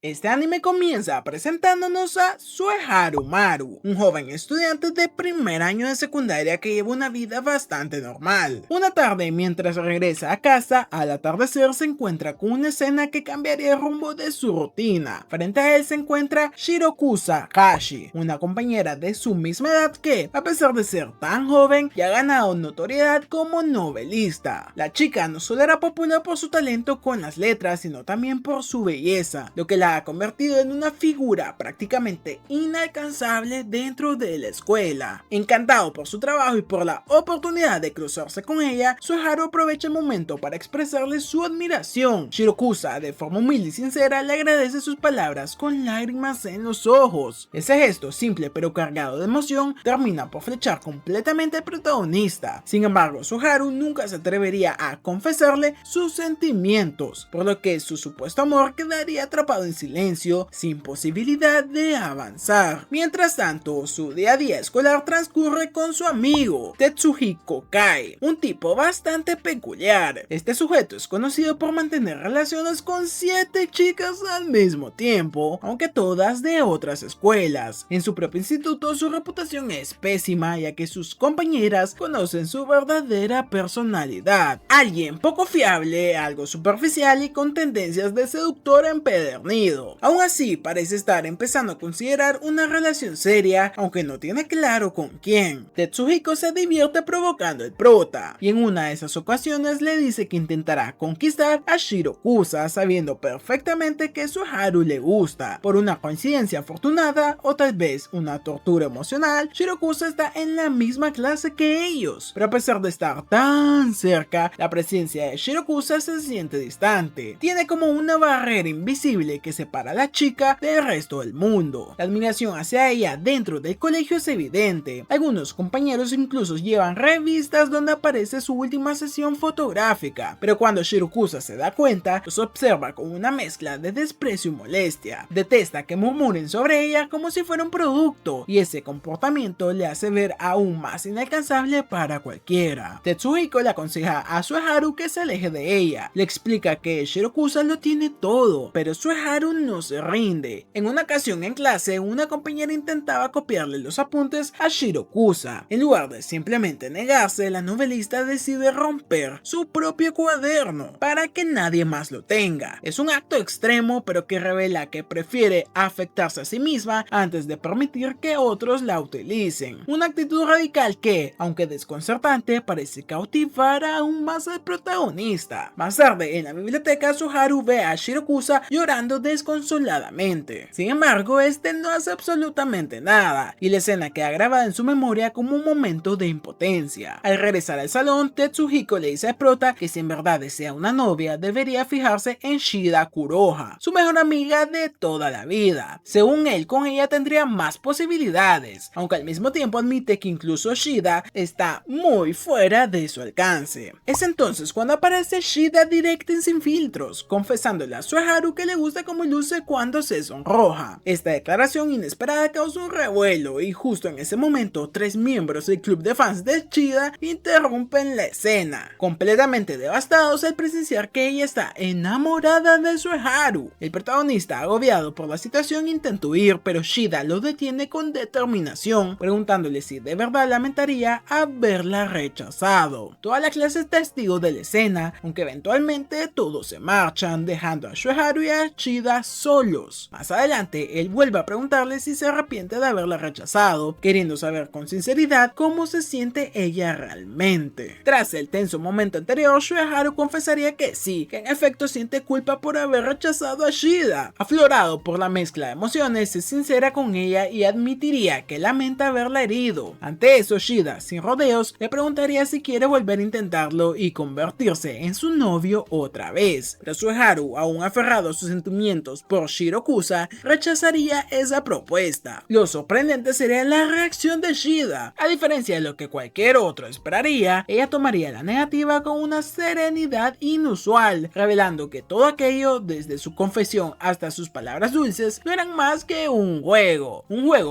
Este anime comienza presentándonos a Sueharu Maru, un joven estudiante de primer año de secundaria que lleva una vida bastante normal. Una tarde, mientras regresa a casa, al atardecer se encuentra con una escena que cambiaría el rumbo de su rutina. Frente a él se encuentra Shirokusa Hashi, una compañera de su misma edad que, a pesar de ser tan joven, ya ha ganado notoriedad como novelista. La chica no solo era popular por su talento con las letras, sino también por su belleza, lo que la ha convertido en una figura prácticamente inalcanzable dentro de la escuela. Encantado por su trabajo y por la oportunidad de cruzarse con ella, Sueharu aprovecha el momento para expresarle su admiración. Shirokusa, de forma humilde y sincera, le agradece sus palabras con lágrimas en los ojos. Ese gesto, simple pero cargado de emoción, termina por flechar completamente al protagonista. Sin embargo, Sueharu nunca se atrevería a confesarle sus sentimientos, por lo que su supuesto amor quedaría atrapado en silencio, sin posibilidad de avanzar. Mientras tanto, su día a día escolar transcurre con su amigo, Tetsuhiko Kai, un tipo bastante peculiar. Este sujeto es conocido por mantener relaciones con 7 chicas al mismo tiempo, aunque todas de otras escuelas. En su propio instituto, su reputación es pésima, ya que sus compañeras conocen su verdadera personalidad. Alguien poco fiable, algo superficial y con tendencias de seductor empedernido. Aún así, parece estar empezando a considerar una relación seria, aunque no tiene claro con quién. Tetsuhiko se divierte provocando el prota, y en una de esas ocasiones le dice que intentará conquistar a Shirokusa, sabiendo perfectamente que Sueharu le gusta. Por una coincidencia afortunada, o tal vez una tortura emocional, Shirokusa está en la misma clase que ellos, pero a pesar de estar tan cerca, la presencia de Shirokusa se siente distante. Tiene como una barrera invisible que separa a la chica del resto del mundo. La admiración hacia ella dentro del colegio es evidente. Algunos compañeros incluso llevan revistas donde aparece su última sesión fotográfica, pero cuando Shirokusa se da cuenta, los observa con una mezcla de desprecio y molestia. Detesta que murmuren sobre ella como si fuera un producto, y ese comportamiento le hace ver aún más inalcanzable para cualquiera. Tetsuhiko le aconseja a Sueharu que se aleje de ella. Le explica que Shirokusa lo tiene todo, pero Sueharu no se rinde. En una ocasión en clase, una compañera intentaba copiarle los apuntes a Shirokusa. En lugar de simplemente negarse, la novelista decide romper su propio cuaderno para que nadie más lo tenga. Es un acto extremo, pero que revela que prefiere afectarse a sí misma antes de permitir que otros la utilicen. Una actitud radical que, aunque desconcertante, parece cautivar aún más al protagonista. Más tarde, en la biblioteca, Sueharu ve a Shirokusa llorando desconsoladamente. Sin embargo, este no hace absolutamente nada, y la escena queda grabada en su memoria como un momento de impotencia. Al regresar al salón, Tetsuhiko le dice a prota que si en verdad desea una novia, debería fijarse en Shida Kuroha, su mejor amiga de toda la vida. Según él, con ella tendría más posibilidades, aunque al mismo tiempo admite que incluso Shida está muy fuera de su alcance. Es entonces cuando aparece Shida directa y sin filtros, confesándole a Sueharu que le gusta cómo luce cuando se sonroja. Esta declaración inesperada causa un revuelo, y justo en ese momento 3 miembros del club de fans de Shida interrumpen la escena, completamente devastados al presenciar que ella está enamorada de Sueharu. El protagonista, agobiado por la situación, intenta huir, pero Shida lo detiene con determinación, preguntándole si de verdad lamentaría haberla rechazado. Toda la clase es testigo de la escena, aunque eventualmente todos se marchan, dejando a Sueharu y a Shida solos. Más adelante, él vuelve a preguntarle si se arrepiente de haberla rechazado, queriendo saber con sinceridad cómo se siente ella realmente. Tras el tenso momento anterior, Sueharu confesaría que sí, que en efecto siente culpa por haber rechazado a Shida. Aflorado por la mezcla de emociones, es sincera con ella y admitiría que lamenta haberla herido. Ante eso, Shida, sin rodeos, le preguntaría si quiere volver a intentarlo y convertirse en su novio otra vez. Pero Sueharu, aún aferrado a sus sentimientos por Shirokusa, rechazaría esa propuesta. Lo sorprendente sería la reacción de Shida. A diferencia de lo que cualquier otro esperaría, ella tomaría la negativa con una serenidad inusual, revelando que todo aquello, desde su confesión hasta sus palabras dulces, no eran más que un juego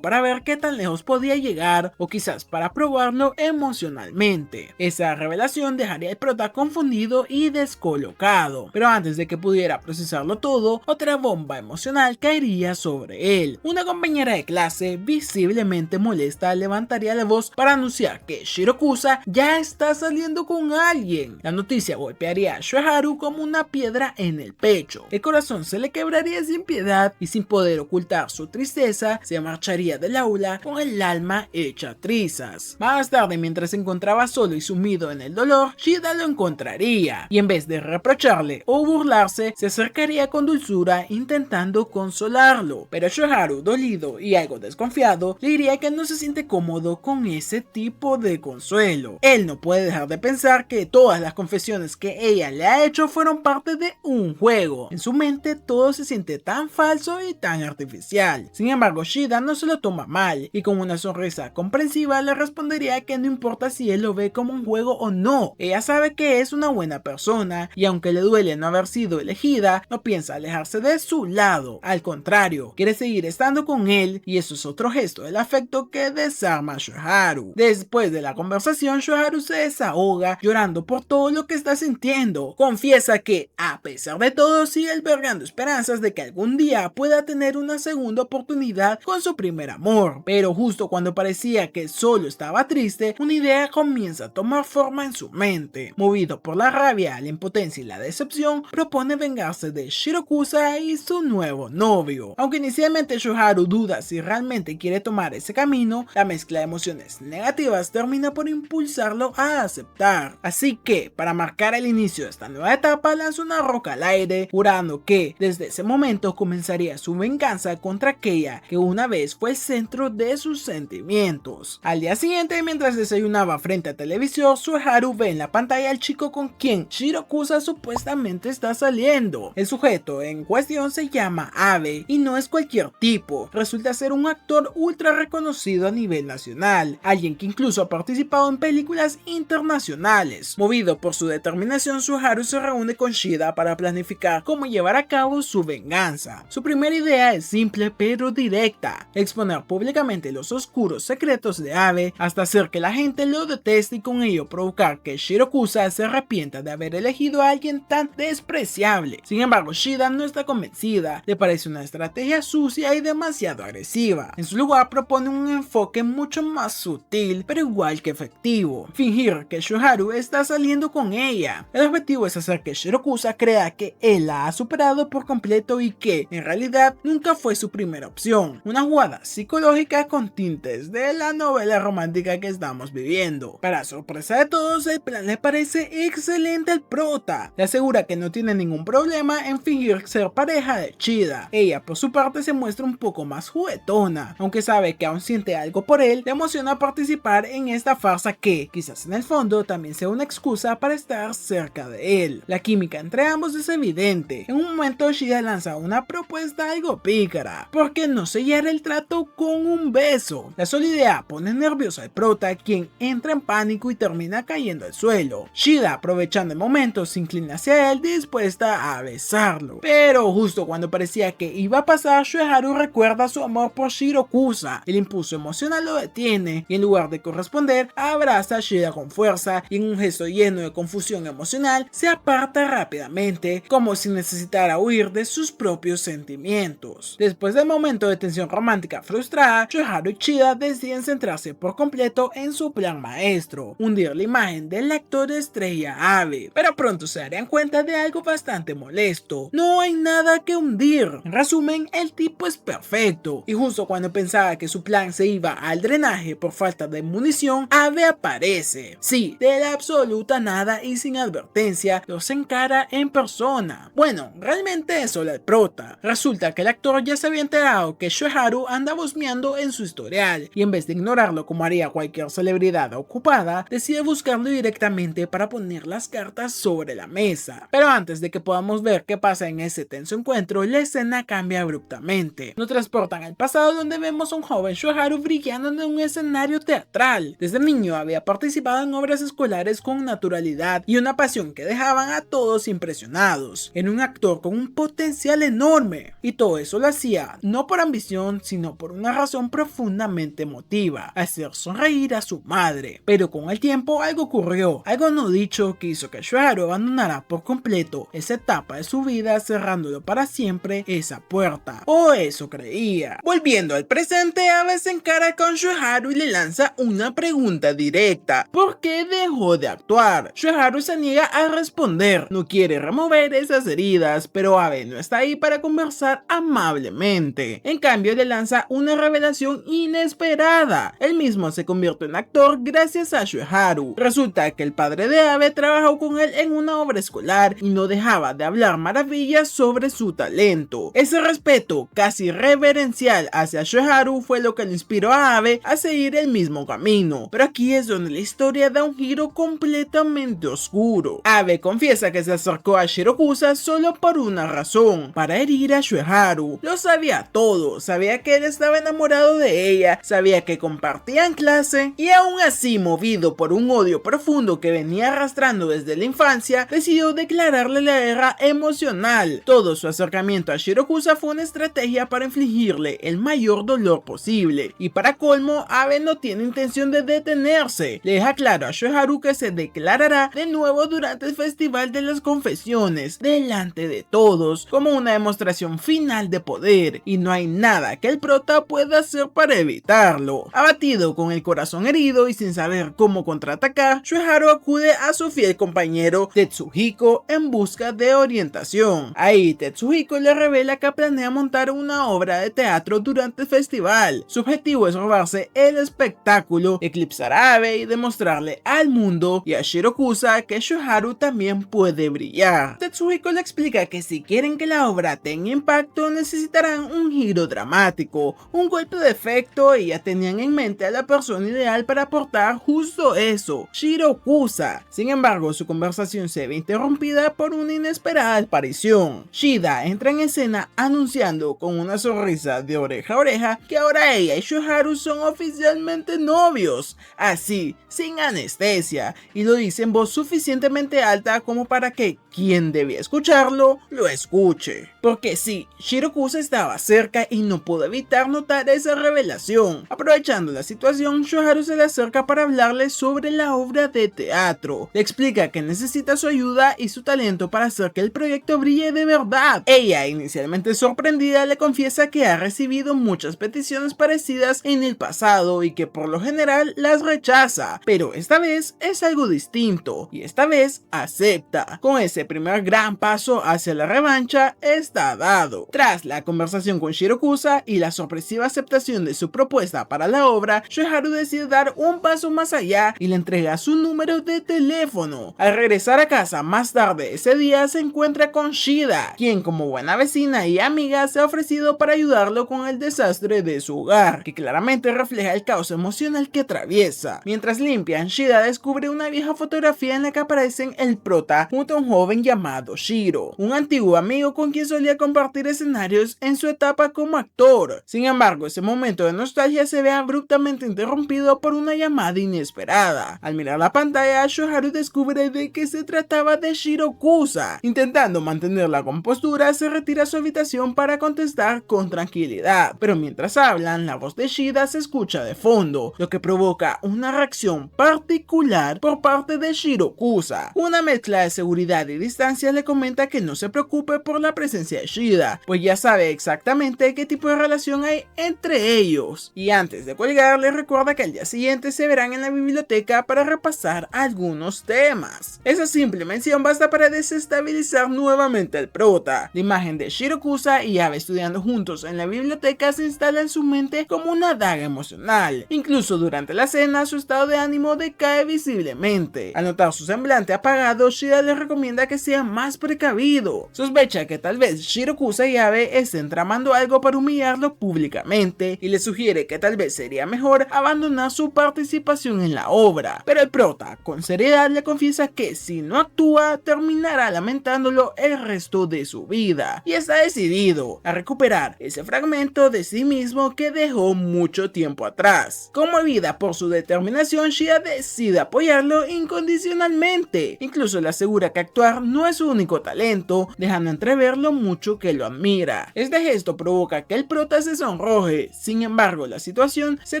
para ver qué tan lejos podía llegar, o quizás para probarlo emocionalmente. Esa revelación dejaría al prota confundido y descolocado, pero antes de que pudiera procesarlo todo, otra verdadera bomba emocional caería sobre él. Una compañera de clase, visiblemente molesta, levantaría la voz para anunciar que Shirokusa ya está saliendo con alguien. La noticia golpearía a Shoharu como una piedra en el pecho. El corazón se le quebraría sin piedad y, sin poder ocultar su tristeza, se marcharía del aula con el alma hecha trizas. Más tarde, mientras se encontraba solo y sumido en el dolor, Shida lo encontraría y, en vez de reprocharle o burlarse, se acercaría con dulzura intentando consolarlo. Pero Shoharu, dolido y algo desconfiado, le diría que no se siente cómodo con ese tipo de consuelo. Él no puede dejar de pensar que todas las confesiones que ella le ha hecho fueron parte de un juego. En su mente todo se siente tan falso y tan artificial. Sin embargo, Shida no se lo toma mal y, con una sonrisa comprensiva, le respondería que no importa si él lo ve como un juego o no. Ella sabe que es una buena persona y, aunque le duele no haber sido elegida, no piensa alejarse de su lado. Al contrario, quiere seguir estando con él, y eso es otro gesto del afecto que desarma a Shoharu. Después de la conversación, Shoharu se desahoga llorando por todo lo que está sintiendo. Confiesa que, a pesar de todo, sigue albergando esperanzas de que algún día pueda tener una segunda oportunidad con su primer amor. Pero justo cuando parecía que solo estaba triste, una idea comienza a tomar forma en su mente. Movido por la rabia, la impotencia y la decepción, propone vengarse de Shirokusa y su nuevo novio. Aunque inicialmente Shoharu duda si realmente quiere tomar ese camino, la mezcla de emociones negativas termina por impulsarlo a aceptar. Así que, para marcar el inicio de esta nueva etapa, lanza una roca al aire, jurando que desde ese momento comenzaría su venganza contra aquella que una vez fue el centro de sus sentimientos. Al día siguiente, mientras desayunaba frente a televisor, Shoharu ve en la pantalla al chico con quien Shirokusa supuestamente está saliendo. El sujeto en cuestión se llama Abe y no es cualquier tipo. Resulta ser un actor ultra reconocido a nivel nacional, alguien que incluso ha participado en películas internacionales. Movido por su determinación, Shoharu se reúne con Shida para planificar cómo llevar a cabo su venganza. Su primera idea es simple pero directa: exponer públicamente los oscuros secretos de Abe hasta hacer que la gente lo deteste y con ello provocar que Shirokusa se arrepienta de haber elegido a alguien tan despreciable. Sin embargo, Shida no está convencida, le parece una estrategia sucia y demasiado agresiva. En su lugar, propone un enfoque mucho más sutil pero igual que efectivo: fingir que Shoharu está saliendo con ella. El objetivo es hacer que Shirokusa crea que él la ha superado por completo y que, en realidad, nunca fue su primera opción. Una jugada psicológica con tintes de la novela romántica que estamos viviendo. Para sorpresa de todos, el plan le parece excelente al prota. Le asegura que no tiene ningún problema en fingir ser pareja de Shida. Ella, por su parte, se muestra un poco más juguetona. Aunque sabe que aún siente algo por él, le emociona participar en esta farsa que, quizás en el fondo, también sea una excusa para estar cerca de él. La química entre ambos es evidente. En un momento, Shida lanza una propuesta algo pícara: ¿por qué no sellar el trato con un beso? La sola idea pone nervioso al prota, quien entra en pánico y termina cayendo al suelo. Shida, aprovechando el momento, se inclina hacia él dispuesta a besarlo. Pero justo cuando parecía que iba a pasar, Shoharu recuerda su amor por Shirokusa. El impulso emocional lo detiene y, en lugar de corresponder, abraza a Shida con fuerza y, en un gesto lleno de confusión emocional, se aparta rápidamente, como si necesitara huir de sus propios sentimientos. Después del momento de tensión romántica frustrada, Shoharu y Shida deciden centrarse por completo en su plan maestro: hundir la imagen del actor estrella Abe. Pero pronto se darían cuenta de algo bastante molesto: no hay nada que hundir. En resumen, el tipo es perfecto, y justo cuando pensaba que su plan se iba al drenaje por falta de munición, Abe aparece. Sí, de la absoluta nada y sin advertencia, los encara en persona. Bueno, realmente es solo el prota. Resulta que el actor ya se había enterado que Shoharu anda husmeando en su historial, y en vez de ignorarlo como haría cualquier celebridad ocupada, decide buscarlo directamente para poner las cartas sobre la mesa. Pero antes de que podamos ver qué pasa en ese tenso encuentro, la escena cambia abruptamente. Nos transportan al pasado, donde vemos a un joven Shoharu brillando en un escenario teatral. Desde niño había participado en obras escolares con naturalidad y una pasión que dejaban a todos impresionados. Era un actor con un potencial enorme, y todo eso lo hacía no por ambición, sino por una razón profundamente emotiva: hacer sonreír a su madre. Pero con el tiempo algo ocurrió, algo no dicho, que hizo que Shoharu abandonara por completo esa etapa de su vida, cerrando la cerrado para siempre esa puerta, o eso creía. Volviendo al presente, Abe se encara con Shueharu y le lanza una pregunta directa: ¿por qué dejó de actuar? Shueharu se niega a responder, no quiere remover esas heridas, pero Abe no está ahí para conversar amablemente. En cambio, le lanza una revelación inesperada: él mismo se convierte en actor gracias a Shueharu. Resulta que el padre de Abe trabajó con él en una obra escolar y no dejaba de hablar maravillas sobre su talento. Ese respeto casi reverencial hacia Shueharu fue lo que le inspiró a Abe a seguir el mismo camino. Pero aquí es donde la historia da un giro completamente oscuro. Abe confiesa que se acercó a Shirokusa solo por una razón: para herir a Shueharu. Lo sabía todo, sabía que él estaba enamorado de ella, sabía que compartían clase, y aún así, movido por un odio profundo que venía arrastrando desde la infancia, decidió declararle la guerra emocional. Todo su acercamiento a Shirokusa fue una estrategia para infligirle el mayor dolor posible, y para colmo, Abe no tiene intención de detenerse. Le deja claro a Shueharu que se declarará de nuevo durante el Festival de las Confesiones, delante de todos, como una demostración final de poder, y no hay nada que el prota pueda hacer para evitarlo. Abatido, con el corazón herido y sin saber cómo contraatacar, Shueharu acude a su fiel compañero Tetsuhiko en busca de orientación. Ahí Tetsuhiko le revela que planea montar una obra de teatro durante el festival. Su objetivo es robarse el espectáculo, eclipsar a Abe y demostrarle al mundo y a Shirokusa que Shueharu también puede brillar. Tetsuhiko le explica que si quieren que la obra tenga impacto necesitarán un giro dramático, un golpe de efecto, y ya tenían en mente a la persona ideal para aportar justo eso: Shirokusa. Sin embargo, su conversación se ve interrumpida por una inesperada aparición. Shida entra en escena anunciando con una sonrisa de oreja a oreja que ahora ella y Shueharu son oficialmente novios, así, sin anestesia, y lo dice en voz suficientemente alta como para que quien debía escucharlo lo escuche. Porque sí, Shirokusa estaba cerca y no pudo evitar notar esa revelación. Aprovechando la situación, Shueharu se le acerca para hablarle sobre la obra de teatro. Le explica que necesita su ayuda y su talento para hacer que el proyecto brille de verdad. Ella, inicialmente sorprendida, le confiesa que ha recibido muchas peticiones parecidas en el pasado y que por lo general las rechaza, pero esta vez es algo distinto y esta vez acepta. Con ese primer gran paso hacia la revancha está dado. Tras la conversación con Shirokusa y la sorpresiva aceptación de su propuesta para la obra, Shueharu decide dar un paso más allá y le entrega su número de teléfono. Al regresar a casa más tarde ese día, se encuentra con Shida, quien como buena vecina y amiga se ha ofrecido para ayudarlo con el desastre de su hogar, que claramente refleja el caos emocional que atraviesa. Mientras limpian, Shida descubre una vieja fotografía en la que aparecen el prota junto a un joven llamado Shiro, un antiguo amigo con quien solía compartir escenarios en su etapa como actor. Sin embargo, ese momento de nostalgia se ve abruptamente interrumpido por una llamada inesperada. Al mirar la pantalla, Shueharu descubre de que se trataba de Shirokusa. Intentando mantener la compostura, se retira a su habitación para contestar con tranquilidad, pero mientras hablan, la voz de Shida se escucha de fondo, lo que provoca una reacción particular por parte de Shirokusa. Una mezcla de seguridad y distancia le comenta que no se preocupe por la presencia de Shida, pues ya sabe exactamente qué tipo de relación hay entre ellos. Y antes de colgar, les recuerda que al día siguiente se verán en la biblioteca para repasar algunos temas. Esa simple mención basta para desestabilizar nuevamente al prota. La imagen de Shirokusa y Abe estudiando juntos en la biblioteca se instala en su mente como una daga emocional. Incluso durante la cena, su estado de ánimo decae visiblemente. Al notar su semblante apagado, Shida le recomienda que sea más precavido. Sospecha que tal vez Shirokusa y Abe estén tramando algo para humillarlo públicamente y le sugiere que tal vez sería mejor abandonar su participación en la obra. Pero el prota, con seriedad, le confiesa que si no actúa, terminará lamentándolo el resto de su vida, y está decidido a recuperar ese fragmento de sí mismo que dejó mucho tiempo atrás. Conmovida por su determinación, Shida decide apoyarlo incondicionalmente. Incluso le asegura que actuar no es su único talento, dejando entrever lo mucho que lo admira. Este gesto provoca que el prota se sonroje. Sin embargo, la situación se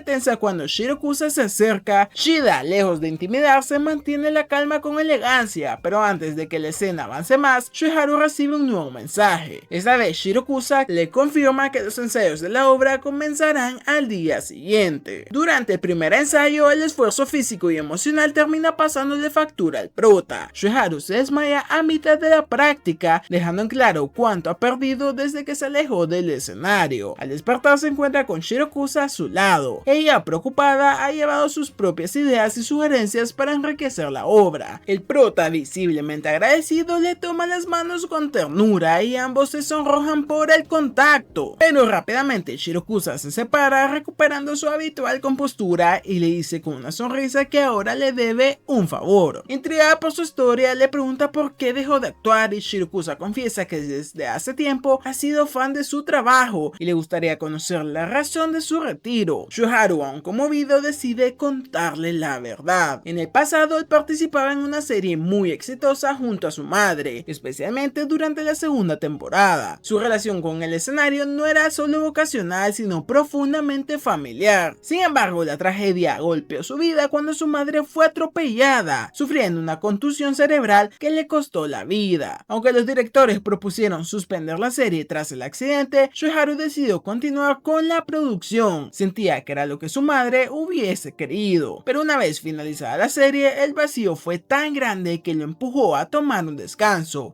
tensa cuando Shirakusa se acerca. Shida, lejos de intimidarse, mantiene la calma con elegancia, pero antes de que la escena avance más, Shueharu recibe un nuevo mensaje. Esta vez Shirakusa le confirma que los ensayos de la obra comenzarán al día siguiente. Durante el primer ensayo, el esfuerzo físico y emocional termina pasándole factura al prota. Shueharu se desmaya a mitad de la práctica, dejando en claro cuánto ha perdido desde que se alejó del escenario. Al despertar se encuentra con Shirakusa a su lado. Ella, preocupada, ha llevado sus propias ideas y sugerencias para enriquecer la obra. El prota, visiblemente agradecido, le toma las manos con ternura y ambos se sonrojan por el contacto. Pero rápidamente Shirakusa se separa, recuperando su habitual compostura, y le dice con una sonrisa que ahora le debe un favor. Intrigada por su historia, le pregunta por qué dejó de actuar y Shirakusa confiesa que desde hace tiempo ha sido fan de su trabajo y le gustaría conocer la razón de su retiro. Shueharu, aún conmovido, decide contarle la verdad. En el pasado, él participaba en una serie muy exitosa junto a su madre, especialmente durante la segunda temporada. Su relación con el escenario no era solo ocasional, sino profundamente familiar. Sin embargo, la tragedia golpeó su vida cuando su madre fue atropellada, sufriendo una contusión cerebral que le costó la vida. Aunque los directores propusieron suspender la serie tras el accidente, Shueharu decidió continuar con la producción. Sentía que era lo que su madre hubiese querido. Pero una vez finalizada la serie, el vacío fue tan grande que lo empujó a tomar un descanso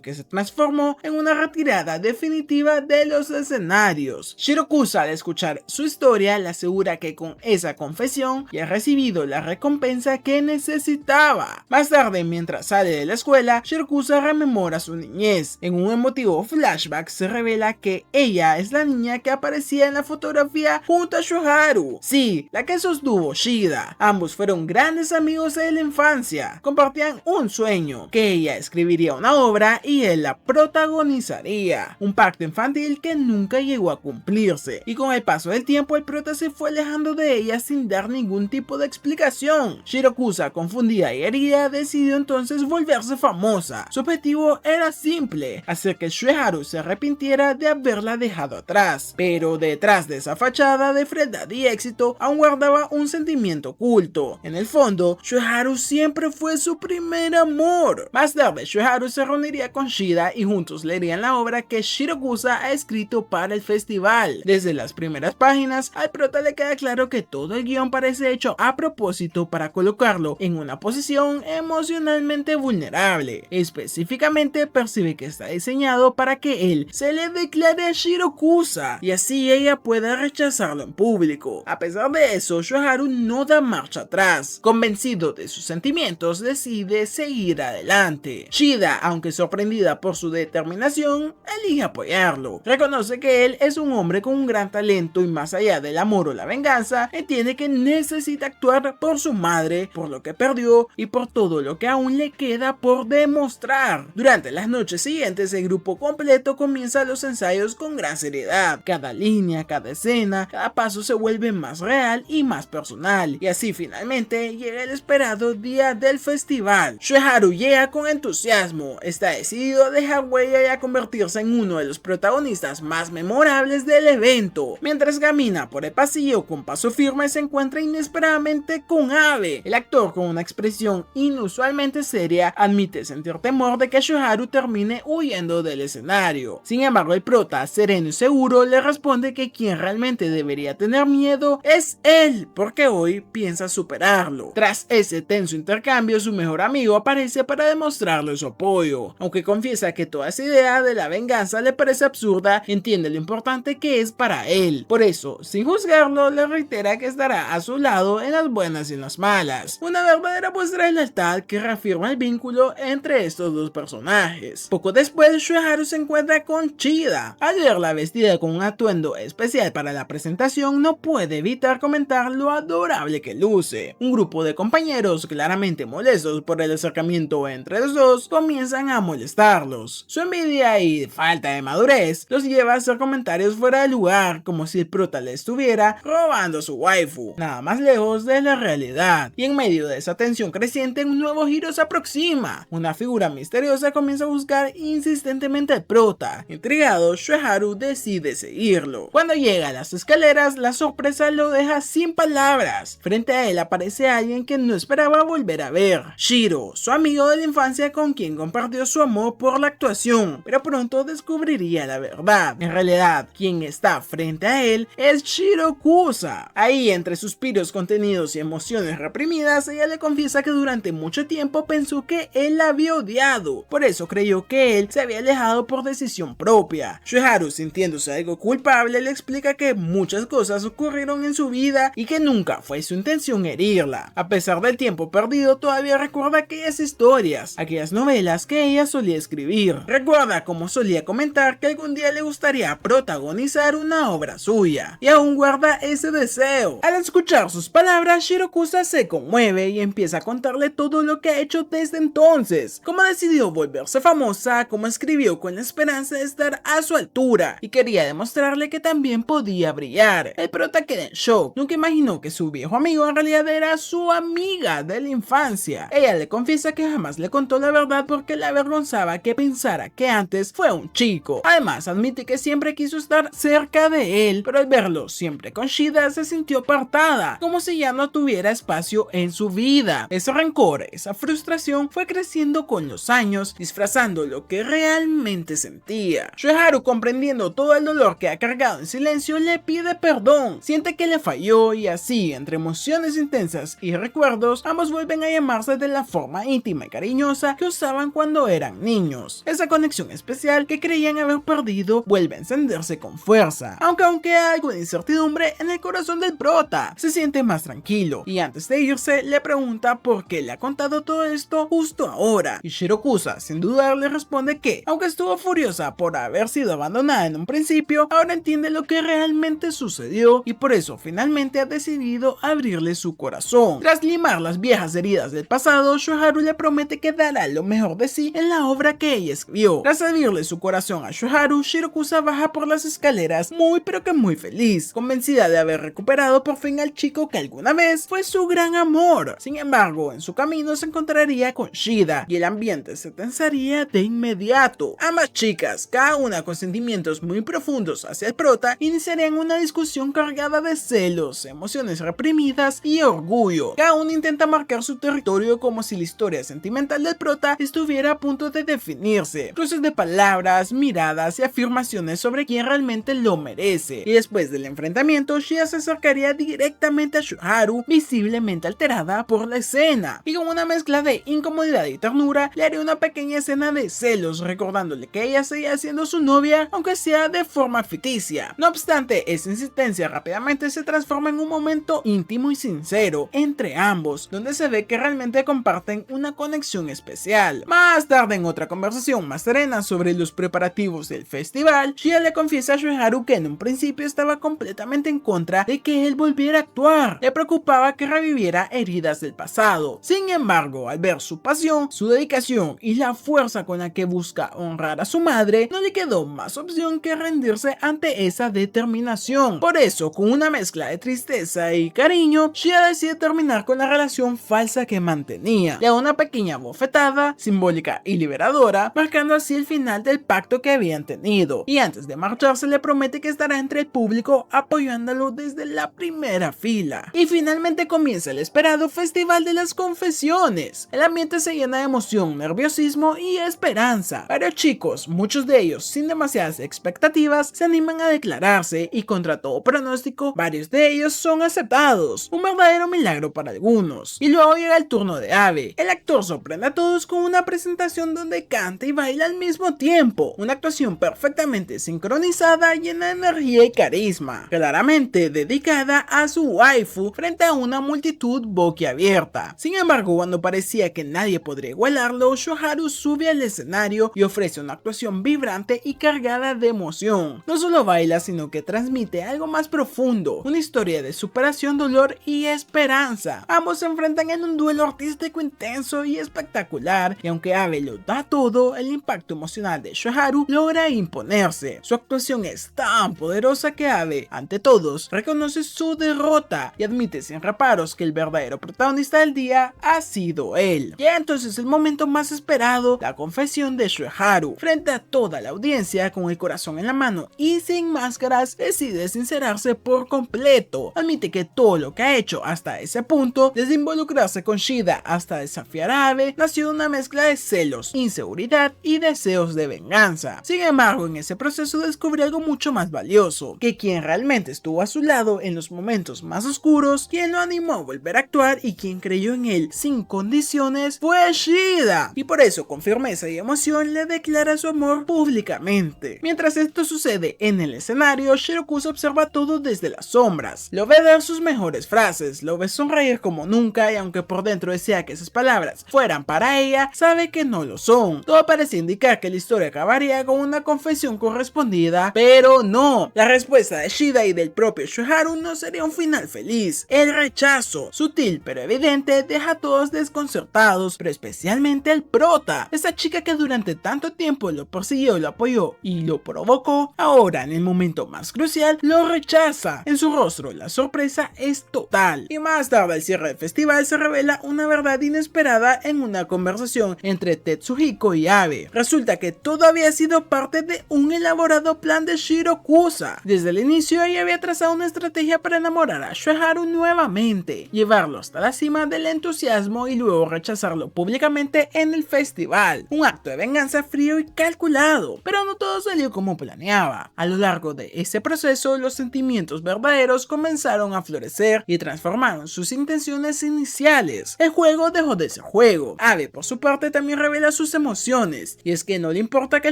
que se transformó en una retirada definitiva de los escenarios. Shirakusa, al escuchar su historia, le asegura que con esa confesión ya ha recibido la recompensa que necesitaba. Más tarde, mientras sale de la escuela, Shirakusa rememora su niñez. En un emotivo flashback se revela que ella es la niña que aparecía en la fotografía junto a Shueharu. Sí, la que sostuvo Shida. Ambos fueron grandes amigos de la infancia. Compartían un sueño, que ella escribiría una obra y él la protagonizaría. Un pacto infantil que nunca llegó a cumplirse. Y con el paso del tiempo, el prota se fue alejando de ella sin dar ningún tipo de explicación. Shirakusa, confundida y herida, decidió entonces volverse famosa. Su objetivo era simple: hacer que Shueharu se arrepintiera de haberla dejado atrás. Pero detrás de esa fachada de frialdad y éxito, aún guardaba un sentimiento oculto. En el fondo, Shueharu siempre fue su primer amor. Más tarde, Shueharu se reuniría con Shida y juntos leerían la obra que Shirakusa ha escrito para el festival. Desde las primeras páginas, al prota le queda claro que todo el guión parece hecho a propósito para colocarlo en una posición emocionalmente vulnerable. Específicamente, percibe que está diseñado para que él se le declare a Shirakusa y así ella pueda rechazarlo en público. A pesar de eso, Shueharu no da marcha atrás. Convencido de sus sentimientos, decide seguir adelante. Shida, aunque sorprendida por su determinación, elige apoyarlo. Reconoce que él es un hombre con un gran talento y más allá del amor o la venganza, entiende que necesita actuar por su madre, por lo que perdió y por todo lo que aún le queda por demostrar. Durante las noches siguientes, el grupo completo comienza los ensayos con gran seriedad. Cada línea, cada escena, cada paso se vuelve más real y más personal, y así finalmente llega el esperado día del festival. Shueharu llega con entusiasmo, está decidido a dejar huella y a convertirse en uno de los protagonistas más memorables del evento. Mientras camina por el pasillo con paso firme, se encuentra inesperadamente con Abe. El actor, con una expresión inusualmente seria, admite sentir temor de que Shueharu termine huyendo del escenario. Sin embargo, el prota, sereno y seguro, le responde que quien realmente debería tener miedo es él, porque hoy piensa superarlo. Tras ese tenso intercambio, su mejor amigo aparece para demostrarle su apoyo. Aunque confiesa que toda esa idea de la venganza le parece absurda, entiende lo importante que es para él. Por eso, sin juzgarlo, le reitera que estará a su lado en las buenas y en las malas. Una verdadera muestra de lealtad que reafirma el vínculo entre estos dos personajes. Poco después, Shueharu se encuentra con Shida. Al verla vestida con un atuendo especial para la presentación, no puede evitar comentar lo adorable que luce. Un grupo de compañeros, claramente molestos por el acercamiento entre los dos, comienzan a molestarlos. Su envidia y falta de madurez los lleva a hacer comentarios fuera de lugar, como si el prota le estuviera robando su waifu, nada más lejos de la realidad. Y en medio de esa tensión creciente, un nuevo giro se aproxima. escena. Una figura misteriosa comienza a buscar insistentemente al prota. Intrigado, Shueharu decide seguirlo. Cuando llega a las escaleras, la sorpresa lo deja sin palabras. Frente a él aparece alguien que no esperaba volver a ver: Shiro, su amigo de la infancia con quien compartió su amor por la actuación, pero pronto descubriría la verdad. En realidad, quien está frente a él es Shirokusa. Ahí, entre suspiros contenidos y emociones reprimidas, ella le confiesa que durante mucho tiempo pensó que él la había odiado, por eso creyó que él se había alejado por decisión propia. Shueharu, sintiéndose algo culpable, le explica que muchas cosas ocurrieron en su vida y que nunca fue su intención herirla. A pesar del tiempo perdido, todavía recuerda aquellas historias, aquellas novelas que ella solía escribir. Recuerda cómo solía comentar que algún día le gustaría protagonizar una obra suya, y aún guarda ese deseo. Al escuchar sus palabras, Shirokusa se conmueve y empieza a contarle todo lo que ha hecho desde entonces, cómo decidió volverse famosa, cómo escribió con la esperanza de estar a su altura y quería demostrarle que también podía brillar. El prota queda en shock, nunca imaginó que su viejo amigo en realidad era su amiga de la infancia. Ella le confiesa que jamás le contó la verdad porque le avergonzaba que pensara que antes fue un chico. Además, admite que siempre quiso estar cerca de él, pero al verlo siempre con Shida se sintió apartada, como si ya no tuviera espacio en su vida. Ese rencor, esa frustración fue creciendo con los años, disfrazando lo que realmente sentía. Shueharu, comprendiendo todo el dolor que ha cargado en silencio, le pide perdón, siente que le falló y así, entre emociones intensas y recuerdos, ambos vuelven a llamarse de la forma íntima y cariñosa que usaban cuando eran niños. Esa conexión especial que creían haber perdido vuelve a encenderse con fuerza, aunque hay algo de incertidumbre en el corazón del prota. Se siente más tranquilo y antes de irse le pregunta por qué le ha contado todo esto justo ahora, y Shirokusa, sin dudar, le responde que, aunque estuvo furiosa por haber sido abandonada en un principio, ahora entiende lo que realmente sucedió y por eso finalmente ha decidido abrirle su corazón. Tras limar las viejas heridas del pasado, Shueharu le promete que dará lo mejor de sí en la obra que ella escribió. Tras abrirle su corazón a Shueharu, Shirokusa baja por las escaleras muy pero que muy feliz, convencida de haber recuperado por fin al chico que alguna vez fue su gran amor. Sin embargo, en su camino se encontraría con Shida y el ambiente se tensaría de inmediato. Ambas chicas, cada una con sentimientos muy profundos hacia el prota, iniciarían una discusión cargada de celos, emociones reprimidas y orgullo. Cada uno intenta marcar su territorio como si la historia sentimental del prota estuviera a punto de definirse. Cruces de palabras, miradas y afirmaciones sobre quién realmente lo merece. Y después del enfrentamiento, Shida se acercaría directamente a Shueharu, visiblemente alterada por la escena, y con una mezcla de incomodidad y ternura le haría una pequeña escena de celos, recordándole que ella seguía siendo su novia, aunque sea de forma ficticia. No obstante, esa insistencia rápidamente se transforma en un momento íntimo y sincero entre ambos, donde se ve que realmente comparten una conexión especial. Más tarde, en otra conversación más serena sobre los preparativos del festival, Shida le confiesa a Shueharu que en un principio estaba completamente en contra de que él volviera a actuar. Le preocupaba que reviviera heridas del pasado. Sin embargo, al ver su pasión, su dedicación y la fuerza con la que busca honrar a su madre, no le quedó más opción que rendirse ante esa determinación. Por eso, con una mezcla de tristeza y cariño, Shida decide terminar con la relación falsa que mantenía. Le da una pequeña bofetada, simbólica y liberadora, marcando así el final del pacto que habían tenido. Y antes de marcharse le promete que estará entre el público apoyándolo desde la primera fila. Y finalmente comienza el esperado Festival de las Confesiones. El ambiente se llena de emoción, nerviosismo y esperanza. Varios chicos, muchos de ellos sin demasiadas expectativas, se animan a declararse y contra todo pronóstico, varios de ellos son aceptados. Un verdadero milagro para algunos. Y luego llega el turno de Abe. El actor sorprende a todos con una presentación donde canta y baila al mismo tiempo. Una actuación perfectamente sincronizada, llena de energía y carisma, claramente dedicada a su waifu frente a una multitud boquiabierta. Sin embargo, cuando parecía que nadie podría igualarlo, Shueharu sube al escenario y ofrece una actuación vibrante y cargada de emoción. No solo baila, sino que transmite algo más profundo, una historia de superación, dolor y esperanza. Ambos se enfrentan en un duelo artístico intenso y espectacular, y aunque Abe lo da todo, el impacto emocional de Shueharu logra imponerse. Su actuación es tan poderosa que Abe, ante todos, reconoce su derrota y admite sin reparos que el verdadero protagonista del día ha sido él. Ya entonces entonces el momento más esperado, la confesión de Shueharu. Frente a toda la audiencia, con el corazón en la mano y sin máscaras, decide sincerarse por completo. Admite que todo lo que ha hecho hasta ese punto, desde involucrarse con Shida hasta desafiar a Abe, nació de una mezcla de celos, inseguridad y deseos de venganza. Sin embargo, en ese proceso descubrió algo mucho más valioso, que quien realmente estuvo a su lado en los momentos más oscuros, quien lo animó a volver a actuar y quien creyó en él sin condiciones, fue Shida. Y por eso, con firmeza y emoción, le declara su amor públicamente. Mientras esto sucede en el escenario, Shirakusa observa todo desde las sombras. Lo ve dar sus mejores frases, lo ve sonreír como nunca, y aunque por dentro desea que esas palabras fueran para ella, sabe que no lo son. Todo parece indicar que la historia acabaría con una confesión correspondida, pero no. La respuesta de Shida y del propio Shueharu no sería un final feliz. El rechazo, sutil pero evidente, deja a todos desconcertados, pero especialmente al prota. Esa chica que durante tanto tiempo lo persiguió, lo apoyó y lo provocó, ahora en el momento más crucial lo rechaza. En su rostro la sorpresa es total. Y más tarde al cierre del festival se revela una verdad inesperada en una conversación entre Tetsuhiko y Abe. Resulta que todo había sido parte de un elaborado plan de Shirakusa. Desde el inicio ella había trazado una estrategia para enamorar a Shueharu nuevamente, llevarlo hasta la cima del entusiasmo y luego rechazarlo públicamente en el festival. Un acto de venganza frío y calculado, pero no todo salió como planeaba. A lo largo de ese proceso, los sentimientos verdaderos comenzaron a florecer y transformaron sus intenciones iniciales. El juego dejó de ser juego. Abe, por su parte, también revela sus emociones, y es que no le importa que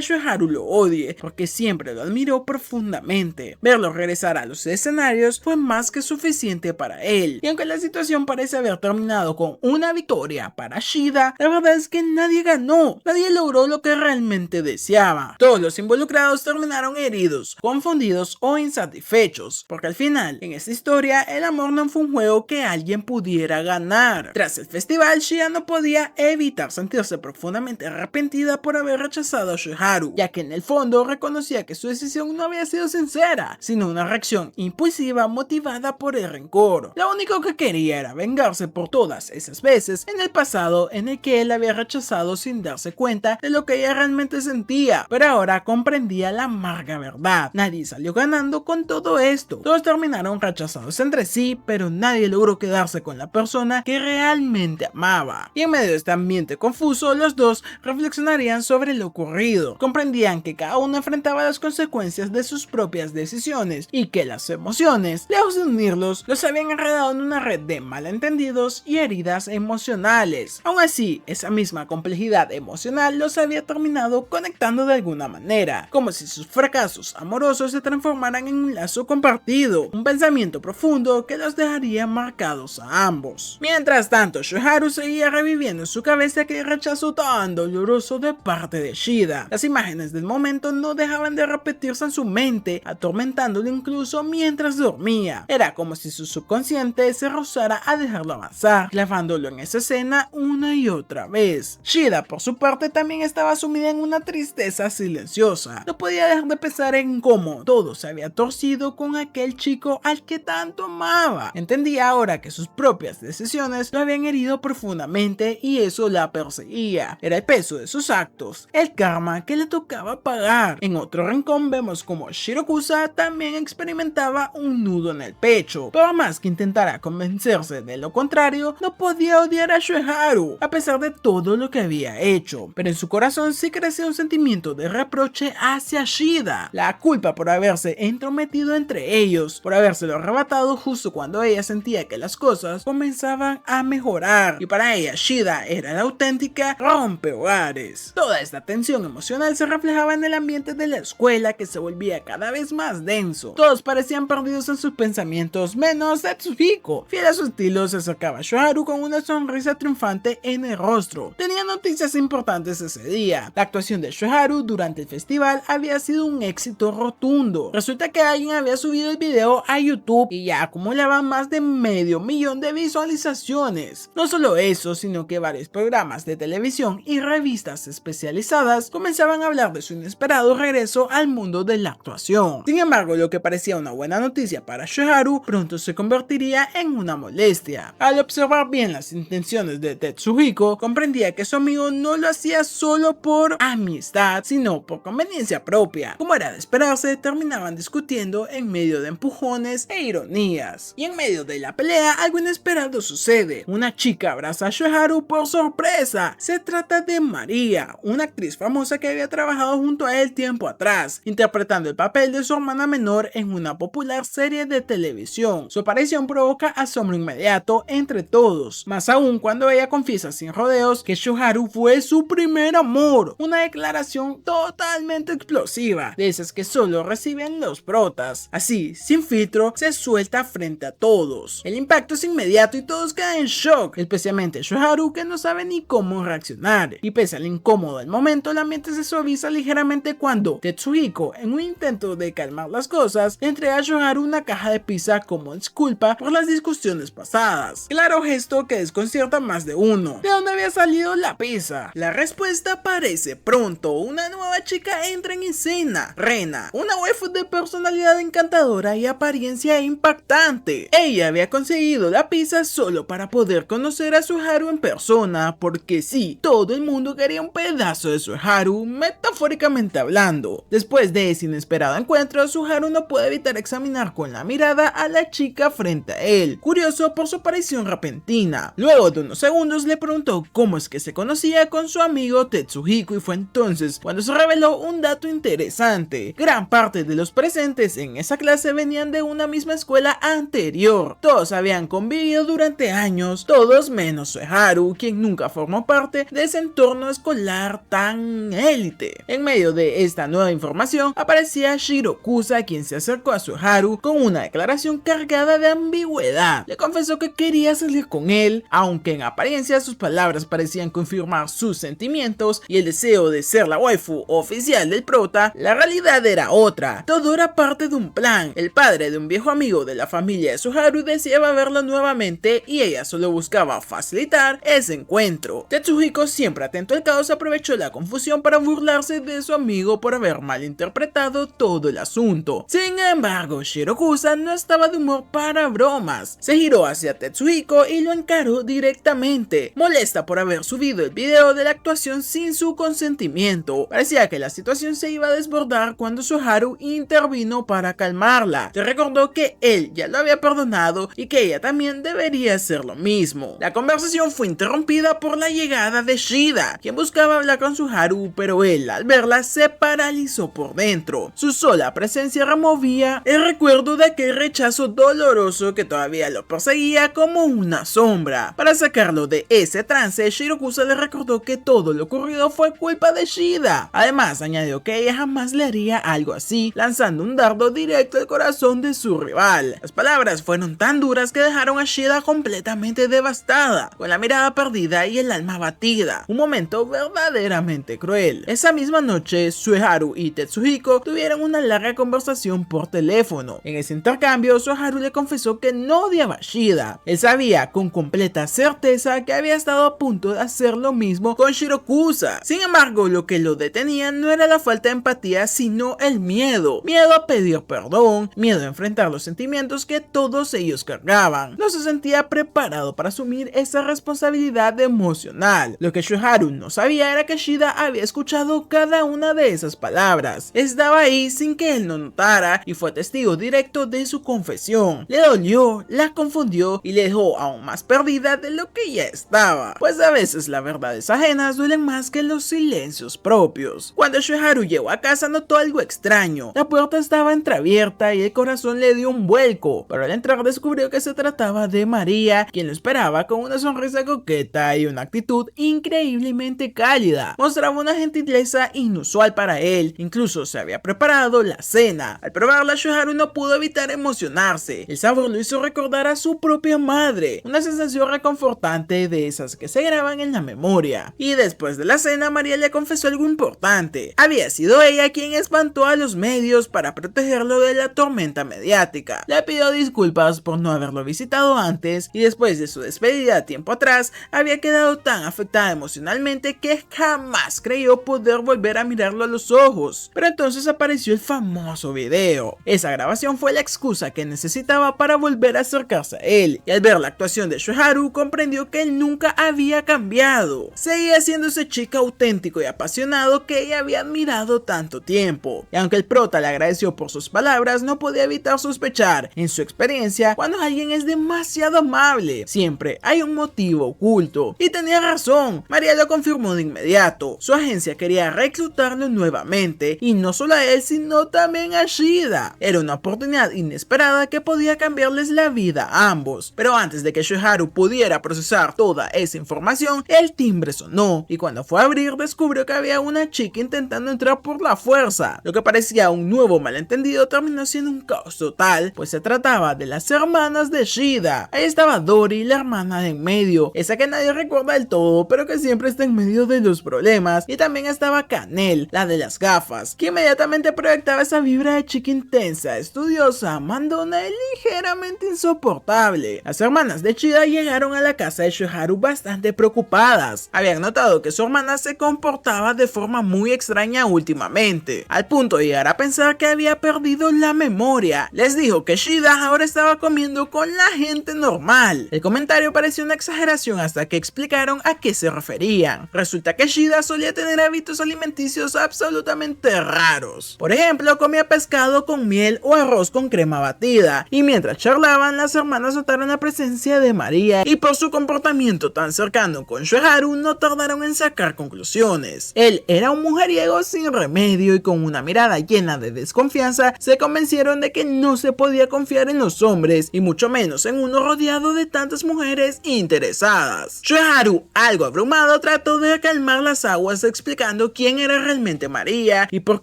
Shueharu lo odie, porque siempre lo admiró profundamente. Verlo regresar a los escenarios fue más que suficiente para él, y aunque la situación parece haber terminado con una victoria para Shida, la verdad es que nadie ganó, nadie logró lo que realmente deseaba. Todos los involucrados terminaron heridos, confundidos o insatisfechos, porque al final, en esta historia, el amor no fue un juego que alguien pudiera ganar. Tras el festival, Shida no podía evitar sentirse profundamente arrepentida por haber rechazado a Shueharu, ya que en el fondo reconocía que su decisión no había sido sincera, sino una reacción impulsiva motivada por el rencor. Lo único que quería era vengarse por todas esas veces en el pasado en el que él había rechazado sin darse cuenta de lo que ella realmente sentía, pero ahora comprendía la amarga verdad. Nadie salió ganando con todo esto. Todos terminaron rechazados entre sí, pero nadie logró quedarse con la persona que realmente amaba. Y en medio de este ambiente confuso, los dos reflexionarían sobre lo ocurrido. Comprendían que cada uno enfrentaba las consecuencias de sus propias decisiones y que las emociones, lejos de unirlos, los habían enredado en una red de malentendidos y heridas emocionales. Aún así, esa misma complejidad emocional los había terminado conectando de alguna manera, como si sus fracasos amorosos se transformaran en un lazo compartido, un pensamiento profundo que los dejaría marcados a ambos. Mientras tanto, Shueharu seguía reviviendo en su cabeza aquel rechazo tan doloroso de parte de Shida. Las imágenes del momento no dejaban de repetirse en su mente, atormentándolo incluso mientras dormía. Era como si su subconsciente se rehusara a dejarlo avanzar, clavándolo en esa escena una y otra vez. Shida, por su parte, también estaba sumida en una tristeza silenciosa. No podía dejar de pensar en cómo todo se había torcido con aquel chico al que tanto amaba. Entendía ahora que sus propias decisiones lo habían herido profundamente y eso la perseguía. Era el peso de sus actos, el karma que le tocaba pagar. En otro rincón vemos como Shirakusa también experimentaba un nudo en el pecho. Por más que intentara convencerse de lo contrario, no podía odiar a Shueharu, a pesar de todo lo que había hecho. Pero en su corazón sí crecía un sentimiento de reproche hacia Shida. La culpa por haberse entrometido entre ellos, por habérselo arrebatado justo cuando ella sentía que las cosas comenzaban a mejorar. Y para ella, Shida era la auténtica rompehogares. Toda esta tensión emocional se reflejaba en el ambiente de la escuela, que se volvía cada vez más denso. Todos parecían perdidos en sus pensamientos, menos Tetsuhiko. Fiel a su estilo, se acercaba a Shueharu con una sonrisa triunfante en el rostro. Tenía noticias importantes ese día. La actuación de Shueharu durante el festival había sido un éxito rotundo. Resulta que alguien había subido el video a YouTube y ya acumulaba más de 500,000 de visualizaciones. No solo eso, sino que varios programas de televisión y revistas especializadas comenzaban a hablar de su inesperado regreso al mundo de la actuación. Sin embargo, lo que parecía una buena noticia para Shueharu pronto se convertiría en una molestia. Al observar bien las intenciones de Tetsuhiko, Tetsuhiko comprendía que su amigo no lo hacía solo por amistad, sino por conveniencia propia. Como era de esperarse, terminaban discutiendo en medio de empujones e ironías. Y en medio de la pelea, algo inesperado sucede. Una chica abraza a Shueharu por sorpresa. Se trata de María, una actriz famosa que había trabajado junto a él tiempo atrás, interpretando el papel de su hermana menor en una popular serie de televisión. Su aparición provoca asombro inmediato entre todos, más aún cuando ella confiesa sin rodeos que Shueharu fue su primer amor. Una declaración totalmente explosiva, de esas que solo reciben los protas. Así, sin filtro, se suelta frente a todos. El impacto es inmediato y todos quedan en shock, especialmente Shueharu, que no sabe ni cómo reaccionar. Y pese al incómodo del momento, el ambiente se suaviza ligeramente cuando Tetsuhiko, en un intento de calmar las cosas, le entrega a Shueharu una caja de pizza como disculpa por las discusiones pasadas. Claro gesto que desconcierta a más de uno. ¿De dónde había salido la pizza? La respuesta aparece pronto. Una nueva chica entra en escena, Rena, una waifu de personalidad encantadora y apariencia impactante. Ella había conseguido la pizza solo para poder conocer a Shueharu en persona, porque sí, todo el mundo quería un pedazo de Shueharu, metafóricamente hablando. Después de ese inesperado encuentro, Shueharu no puede evitar examinar con la mirada a la chica frente a él, curioso por su aparición repentina. Luego de unos segundos le preguntó cómo es que se conocía con su amigo Tetsuhiko, y fue entonces cuando se reveló un dato interesante. Gran parte de los presentes en esa clase venían de una misma escuela anterior. Todos habían convivido durante años, todos menos Shueharu, quien nunca formó parte de ese entorno escolar tan élite. En medio de esta nueva información aparecía Shirokusa, quien se acercó a Shueharu con una declaración cargada de ambigüedad. Le confesó que quería salir con él, aunque en apariencia sus palabras parecían confirmar sus sentimientos y el deseo de ser la waifu oficial del prota. La realidad era otra. Todo era parte de un plan. El padre de un viejo amigo de la familia de Shueharu deseaba verlo nuevamente y ella solo buscaba facilitar ese encuentro. Tetsuhiko, siempre atento al caos, aprovechó la confusión para burlarse de su amigo por haber malinterpretado todo el asunto. Sin embargo, Shirokusa no estaba de humor para bromas. Se giró hacia Tetsuhiko y lo encaró directamente, molesta por haber subido el video de la actuación sin su consentimiento. Parecía que la situación se iba a desbordar cuando Shueharu intervino para calmarla. Le recordó que él ya lo había perdonado y que ella también debería hacer lo mismo. La conversación fue interrumpida por la llegada de Shida, quien buscaba hablar con Shueharu, pero él, al verla, se paralizó por dentro. Su sola presencia removía el recuerdo de aquel rechazo doloroso que todavía lo perseguía como una sombra. Para sacarlo de ese trance, Shirokusa le recordó que todo lo ocurrido fue culpa de Shida. Además, añadió que ella jamás le haría algo así, lanzando un dardo directo al corazón de su rival. Las palabras fueron tan duras que dejaron a Shida completamente devastada, con la mirada perdida y el alma abatida. Un momento verdaderamente cruel. Esa misma noche, Shueharu y Tetsuhiko tuvieron una larga conversación por teléfono. En ese intercambio, Shueharu le confesó que no odiaba a Shida. Él sabía con completa certeza que había estado a punto de hacer lo mismo con Shirokusa. Sin embargo, lo que lo detenía no era la falta de empatía, sino el miedo. Miedo a pedir perdón, miedo a enfrentar los sentimientos que todos ellos cargaban. No se sentía preparado para asumir esa responsabilidad emocional. Lo que Shueharu no sabía era que Shida había escuchado cada una de esas palabras. Estaba ahí sin que él no notara y fue testigo directo de su confesión. Le dolió, la confundió y le dejó aún más perdida de lo que ya estaba. Pues a veces las verdades ajenas duelen más que los silencios propios. Cuando Shueharu llegó a casa notó algo extraño. La puerta estaba entreabierta y el corazón le dio un vuelco, pero al entrar descubrió que se trataba de María, quien lo esperaba con una sonrisa coqueta y una actitud increíblemente cálida. Mostraba una gentileza inusual para él, incluso se había preparado la cena. Al probarla, Shueharu no pudo evitar emocionarse. El sabor lo hizo recordar a su propia madre, una sensación reconfortante de esas que se graban en la memoria. Y después de la cena, María le confesó algo importante. Había sido ella quien espantó a los medios para protegerlo de la tormenta mediática. Le pidió disculpas por no haberlo visitado antes y después de su despedida tiempo atrás, había quedado tan afectada emocionalmente que jamás creyó poder volver a mirarlo a los ojos. Pero entonces apareció el famoso video. Esa grabación fue la excusa que necesitaba para volver a acercarse a él, y al ver la actuación de Shueharu comprendió que él nunca había había cambiado. Seguía siendo ese chico auténtico y apasionado que ella había admirado tanto tiempo. Y aunque el prota le agradeció por sus palabras, no podía evitar sospechar. En su experiencia, cuando alguien es demasiado amable, siempre hay un motivo oculto. Y tenía razón, María lo confirmó de inmediato. Su agencia quería reclutarlo nuevamente, y no solo a él, sino también a Shida. Era una oportunidad inesperada que podía cambiarles la vida a ambos. Pero antes de que Shoharu pudiera procesar toda esa información, el timbre sonó, y cuando fue a abrir descubrió que había una chica intentando entrar por la fuerza. Lo que parecía un nuevo malentendido terminó siendo un caos total, pues se trataba de las hermanas de Shida. Ahí estaba Dori, la hermana de en medio, esa que nadie recuerda del todo, pero que siempre está en medio de los problemas, y también estaba Kanel, la de las gafas, que inmediatamente proyectaba esa vibra de chica intensa, estudiosa, mandona y ligeramente insoportable. Las hermanas de Shida llegaron a la casa de Shoharu bastante preocupadas. Habían notado que su hermana se comportaba de forma muy extraña últimamente, al punto de llegar a pensar que había perdido la memoria. Les dijo que Shida ahora estaba comiendo con la gente normal. El comentario pareció una exageración hasta que explicaron a qué se referían. Resulta que Shida solía tener hábitos alimenticios absolutamente raros. Por ejemplo, comía pescado con miel o arroz con crema batida, y mientras charlaban, las hermanas notaron la presencia de María, y por su comportamiento tan cercano con Shoharu no tardaron en sacar conclusiones. Él era un mujeriego sin remedio, y con una mirada llena de desconfianza se convencieron de que no se podía confiar en los hombres, y mucho menos en uno rodeado de tantas mujeres interesadas. Shoharu, algo abrumado, trató de calmar las aguas explicando quién era realmente María y por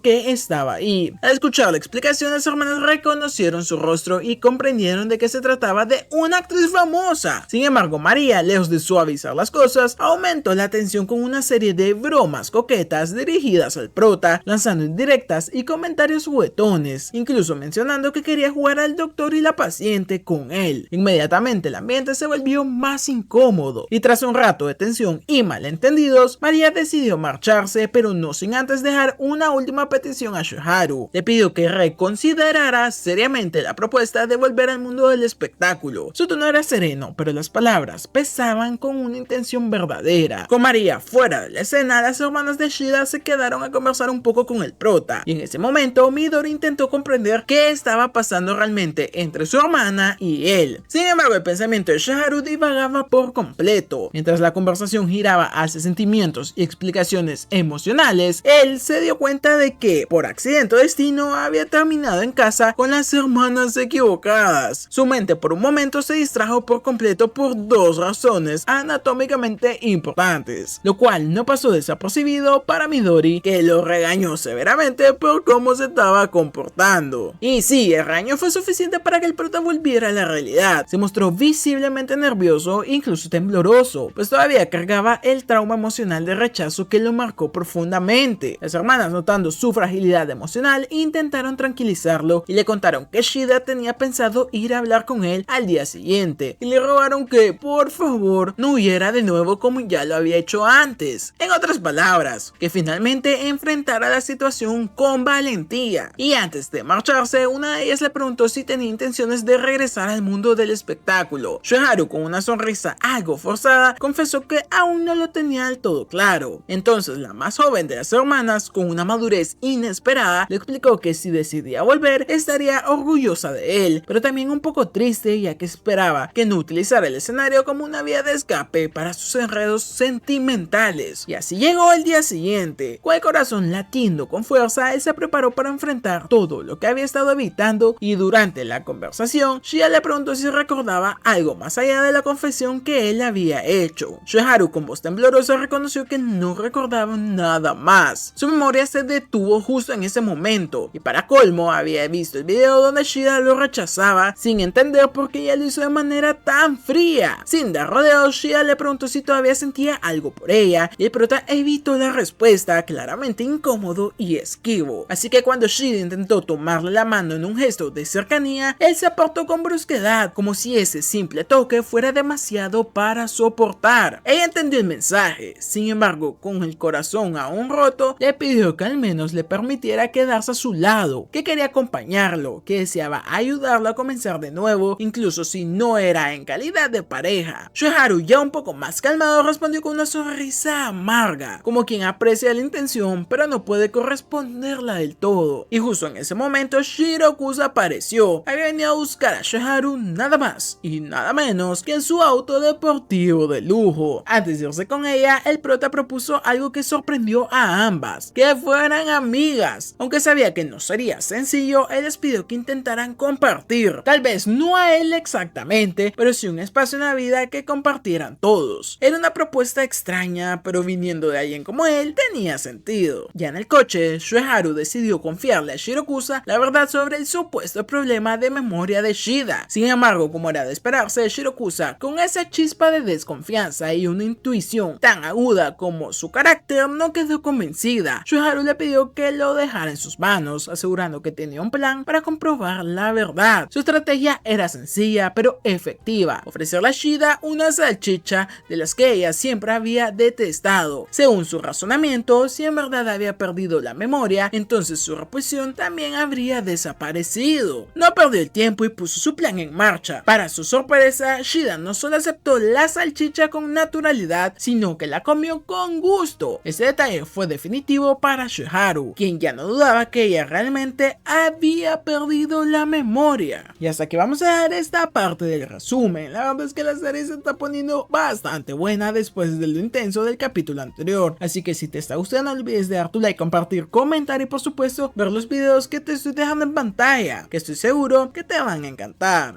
qué estaba ahí. Al escuchar la explicación, las hermanas reconocieron su rostro y comprendieron de que se trataba de una actriz famosa. Sin embargo, María, lejos de suavizar las cosas, aumentó la tensión con una serie de bromas coquetas dirigidas al prota, lanzando indirectas y comentarios juguetones, incluso mencionando que quería jugar al doctor y la paciente con él. Inmediatamente el ambiente se volvió más incómodo, y tras un rato de tensión y malentendidos, María decidió marcharse, pero no sin antes dejar una última petición a Shoharu. Le pidió que reconsiderara seriamente la propuesta de volver al mundo del espectáculo. Su tono era sereno, pero las palabras pesaban con una intención verdadera. Con María fuera de la escena, las hermanas de Shida se quedaron a conversar un poco con el prota, y en ese momento Midori intentó comprender qué estaba pasando realmente entre su hermana y él. Sin embargo, el pensamiento de Shoharu divagaba por completo. Mientras la conversación giraba hacia sentimientos y explicaciones emocionales, él se dio cuenta de que, por accidente o destino, había terminado en casa con las hermanas equivocadas. Su mente por un momento se distrajo por completo por dos razones anatómicamente importantes, lo cual no pasó desapercibido para Midori, que lo regañó severamente por cómo se estaba comportando. Y sí, el regaño fue suficiente para que el prota volviera a la realidad. Se mostró visiblemente nervioso, incluso tembloroso, pues todavía cargaba el trauma emocional de rechazo que lo marcó profundamente. Las hermanas, notando su fragilidad emocional, intentaron tranquilizarlo y le contaron que Shida tenía pensado ir a hablar con él al día siguiente, y le rogaron que, por favor, no huyera de nuevo como ya lo había hecho antes. En otras palabras, que finalmente enfrentara la situación con valentía. Y antes de marcharse, una de ellas le preguntó si tenía intenciones de regresar al mundo del espectáculo. Shoharu, con una sonrisa algo forzada, confesó que aún no lo tenía del todo claro. Entonces la más joven de las hermanas, con una madurez inesperada, le explicó que si decidía volver, estaría orgullosa de él, pero también un poco triste, ya que esperaba que no utilizara el escenario como una vía de escape para sus enredos sentimentales. Y así llegó el día siguiente. Con el corazón latiendo con fuerza, él se preparó para enfrentar todo lo que había estado evitando, y durante la conversación, Shida le preguntó si recordaba algo más allá de la confesión que él había hecho. Shoharu, con voz temblorosa, reconoció que no recordaba nada más. Su memoria se detuvo justo en ese momento, y para colmo había visto el video donde Shida lo rechazaba sin entender por qué ella lo hizo de manera tan fría. Sin dar rodeos, Shida le preguntó si todavía sentía algo por ella, y el prota evitó la respuesta, claramente incómodo y esquivo. Así que cuando Shida intentó tomarle la mano en un gesto de cercanía, él se apartó con brusquedad, como si ese simple toque fuera demasiado para soportar. Ella entendió el mensaje, sin embargo, con el corazón aún roto, le pidió que al menos le permitiera quedarse a su lado, que quería acompañarlo, que deseaba ayudarlo a comenzar de nuevo, incluso si no era en calidad de pareja. Shoharu, ya un poco poco más calmado respondió con una sonrisa amarga, como quien aprecia la intención pero no puede corresponderla del todo. Y justo en ese momento Shirokusa apareció. Había venido a buscar a Shiharu nada más y nada menos que en su auto deportivo de lujo. Antes de irse con ella, el prota propuso algo que sorprendió a ambas, que fueran amigas. Aunque sabía que no sería sencillo, él les pidió que intentaran compartir, tal vez no a él exactamente, pero sí un espacio en la vida que compartieran todos. Era una propuesta extraña, pero viniendo de alguien como él, tenía sentido. Ya en el coche, Shueharu decidió confiarle a Shirokusa la verdad sobre el supuesto problema de memoria de Shida. Sin embargo, como era de esperarse, Shirokusa, con esa chispa de desconfianza y una intuición tan aguda como su carácter, no quedó convencida. Shueharu le pidió que lo dejara en sus manos, asegurando que tenía un plan para comprobar la verdad. Su estrategia era sencilla pero efectiva: ofrecerle a Shida una salchicha de las que ella siempre había detestado. Según su razonamiento, si en verdad había perdido la memoria, entonces su repulsión también habría desaparecido. No perdió el tiempo y puso su plan en marcha. Para su sorpresa, Shida no solo aceptó la salchicha con naturalidad, sino que la comió con gusto. Este detalle fue definitivo para Shiharu, quien ya no dudaba que ella realmente había perdido la memoria. Y hasta aquí vamos a dejar esta parte del resumen. La verdad es que la serie se está poniendo bastante buena después de lo intenso del capítulo anterior, así que si te está gustando no olvides de dar tu like, compartir, comentar y por supuesto ver los videos que te estoy dejando en pantalla, que estoy seguro que te van a encantar.